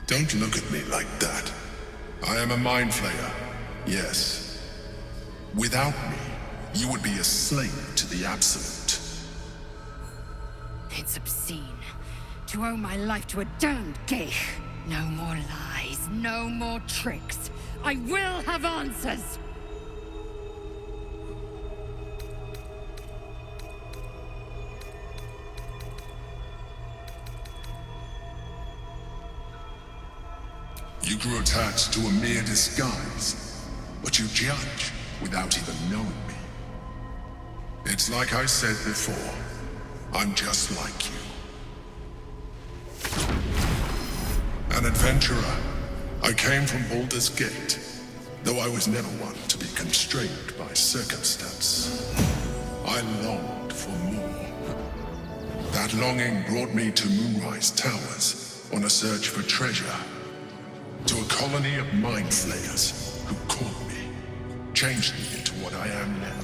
Don't look at me like that. I am a mind flayer, yes. Without me, you would be a slave to the Absolute. It's obscene to owe my life to a damned geich. No more lies, no more tricks. I will have answers! You grew attached to a mere disguise, but you judge without even knowing me. It's like I said before, I'm just like you. An adventurer, I came from Baldur's Gate, though I was never one to be constrained by circumstance. I longed for more. That longing brought me to Moonrise Towers on a search for treasure. To a colony of mind flayers who caught me, changed me into what I am now.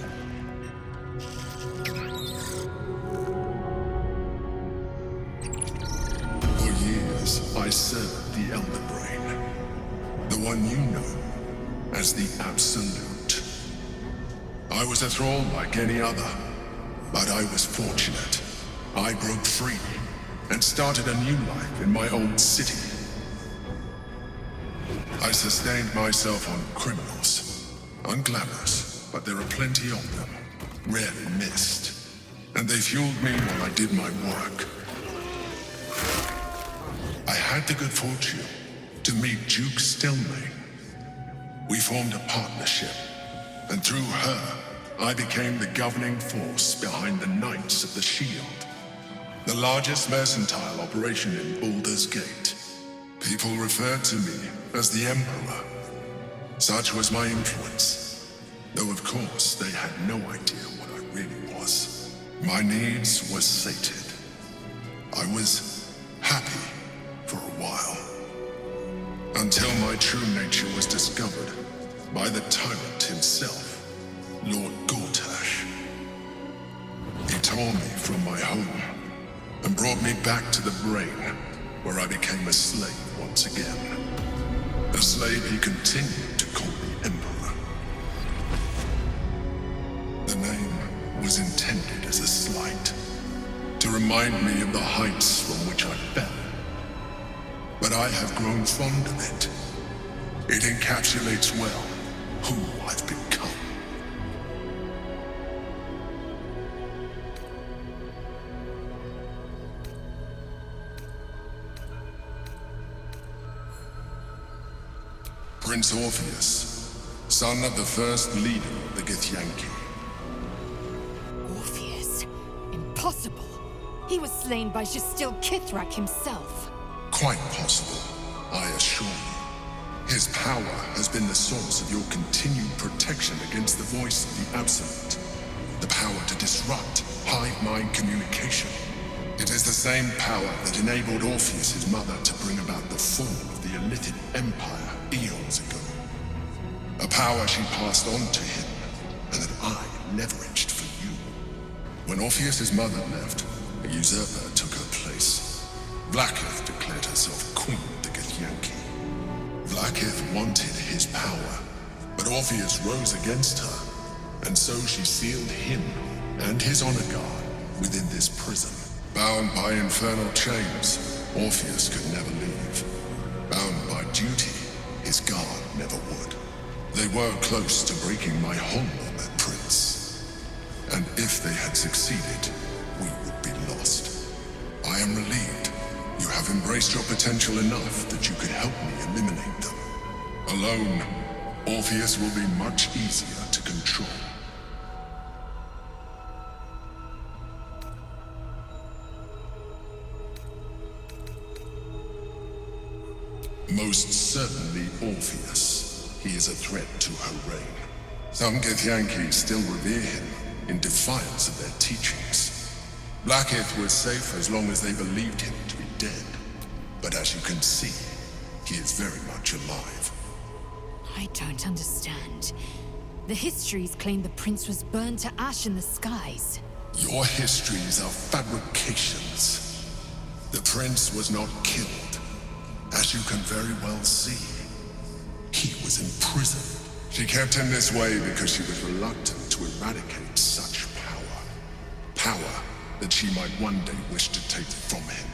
For years, I served the Elder Brain, the one you know as the Absolute. I was a thrall like any other, but I was fortunate. I broke free and started a new life in my old city. I sustained myself on criminals. Unglamorous, but there are plenty of them. Rarely missed. And they fueled me while I did my work. I had the good fortune to meet Duke Stelmane. We formed a partnership, and through her, I became the governing force behind the Knights of the Shield, the largest mercantile operation in Baldur's Gate. People referred to me as the Emperor. Such was my influence, though of course they had no idea what I really was. My needs were sated. I was happy for a while, until my true nature was discovered by the tyrant himself, Lord Gortash. He tore me from my home and brought me back to the Brain, where I became a slave once again. A slave he continued to call the Emperor. The name was intended as a slight, to remind me of the heights from which I fell. But I have grown fond of it. It encapsulates well who I've become. Prince Orpheus, son of the first leader of the Githyanki. Orpheus? Impossible! He was slain by Justil Kithrak himself. Quite possible, I assure you. His power has been the source of your continued protection against the voice of the Absolute. The power to disrupt hive mind communication. It is the same power that enabled Orpheus' mother to bring about the fall of the Illithid Empire eons ago. A power she passed on to him, and that I leveraged for you. When Orpheus' mother left, a usurper took her place. Blackith declared herself queen of the Githyanki. Blackith wanted his power, but Orpheus rose against her, and so she sealed him and his honor guard within this prison. Bound by infernal chains, Orpheus could never leave. Bound by duty, his guard never would. They were close to breaking my home on that prince. And if they had succeeded, we would be lost. I am relieved. You have embraced your potential enough that you could help me eliminate them. Alone, Orpheus will be much easier to control. Most certainly Orpheus. He is a threat to her reign. Some Githyanki still revere him in defiance of their teachings. Blackith was safe as long as they believed him to be dead. But as you can see, he is very much alive. I don't understand. The histories claim the prince was burned to ash in the skies. Your histories are fabrications. The prince was not killed. As you can very well see, he was imprisoned. She kept him this way because she was reluctant to eradicate such power. Power that she might one day wish to take from him.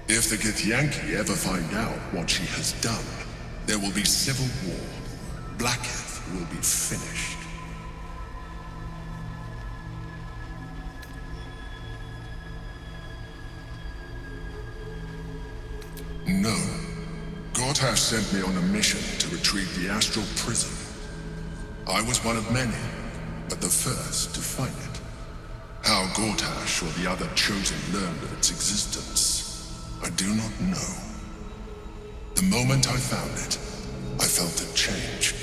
If the Githyanki ever find out what she has done, there will be civil war. Blacketh will be finished. No. Gortash sent me on a mission to retrieve the astral prison. I was one of many, but the first to find it. How Gortash or the other chosen learned of its existence, I do not know. The moment I found it, I felt a change.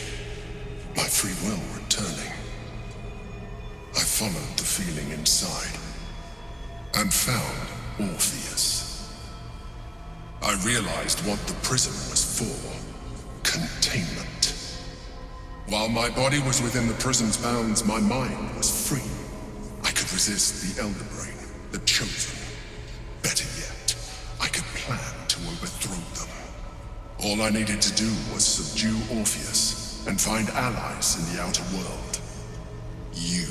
My free will returning. I followed the feeling inside, and found Orpheus. I realized what the prison was for. Containment. While my body was within the prison's bounds, my mind was free. I could resist the Elder Brain, the Chosen. Better yet, I could plan to overthrow them. All I needed to do was subdue Orpheus and find allies in the outer world. You.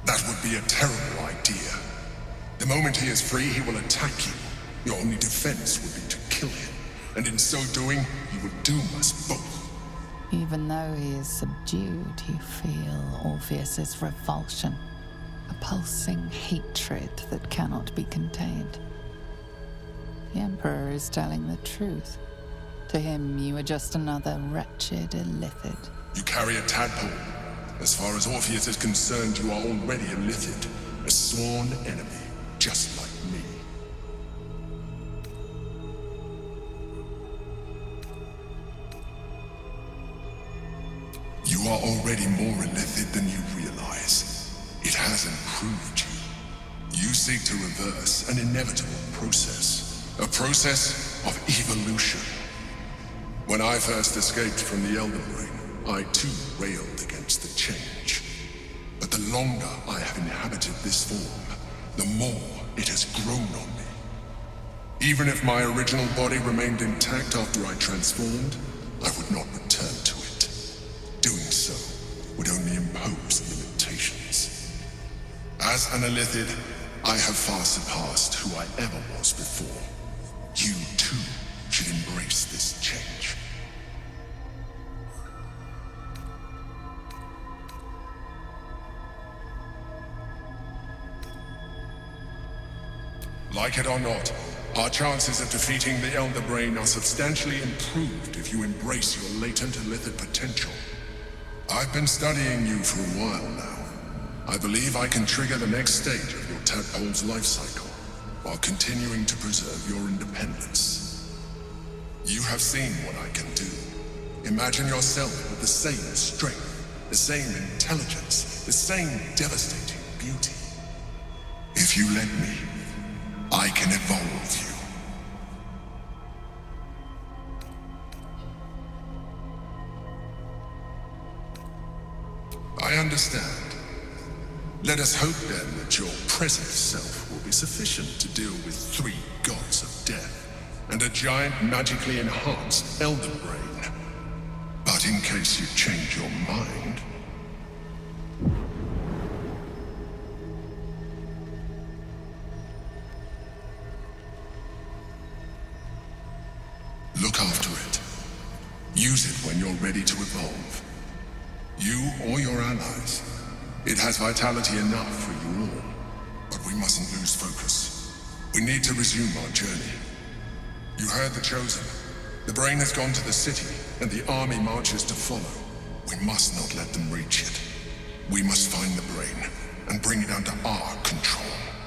That would be a terrible idea. The moment he is free, he will attack you. Your only defense would be to kill him, and in so doing, he would doom us both. Even though he is subdued, you feel Orpheus's revulsion, a pulsing hatred that cannot be contained. The Emperor is telling the truth. To him, you are just another wretched illithid. You carry a tadpole. As far as Orpheus is concerned, you are already a illithid, a sworn enemy, just like me. You are already more illithid than you realize. It has improved you. You seek to reverse an inevitable process. A process of evolution. When I first escaped from the Elder Brain, I too railed against the change. But the longer I have inhabited this form, the more it has grown on me. Even if my original body remained intact after I transformed, I would not return to it. Doing so would only impose limitations. As an illithid, I have far surpassed who I ever was before. You too should embrace this change. Like it or not, our chances of defeating the Elder Brain are substantially improved if you embrace your latent illithid potential. I've been studying you for a while now. I believe I can trigger the next stage of your tadpole's life cycle, while continuing to preserve your independence. You have seen what I can do. Imagine yourself with the same strength, the same intelligence, the same devastating beauty. If you let me, I can evolve you. I understand. Let us hope then that your present self will be sufficient to deal with 3 gods of death and a giant magically enhanced Elder Brain. But in case you change your mind, look after it. Use it when you're ready to evolve. You or your allies. It has vitality enough for you all. But we mustn't lose focus. We need to resume our journey. You heard the Chosen. The Brain has gone to the city, and the army marches to follow. We must not let them reach it. We must find the Brain, and bring it under our control.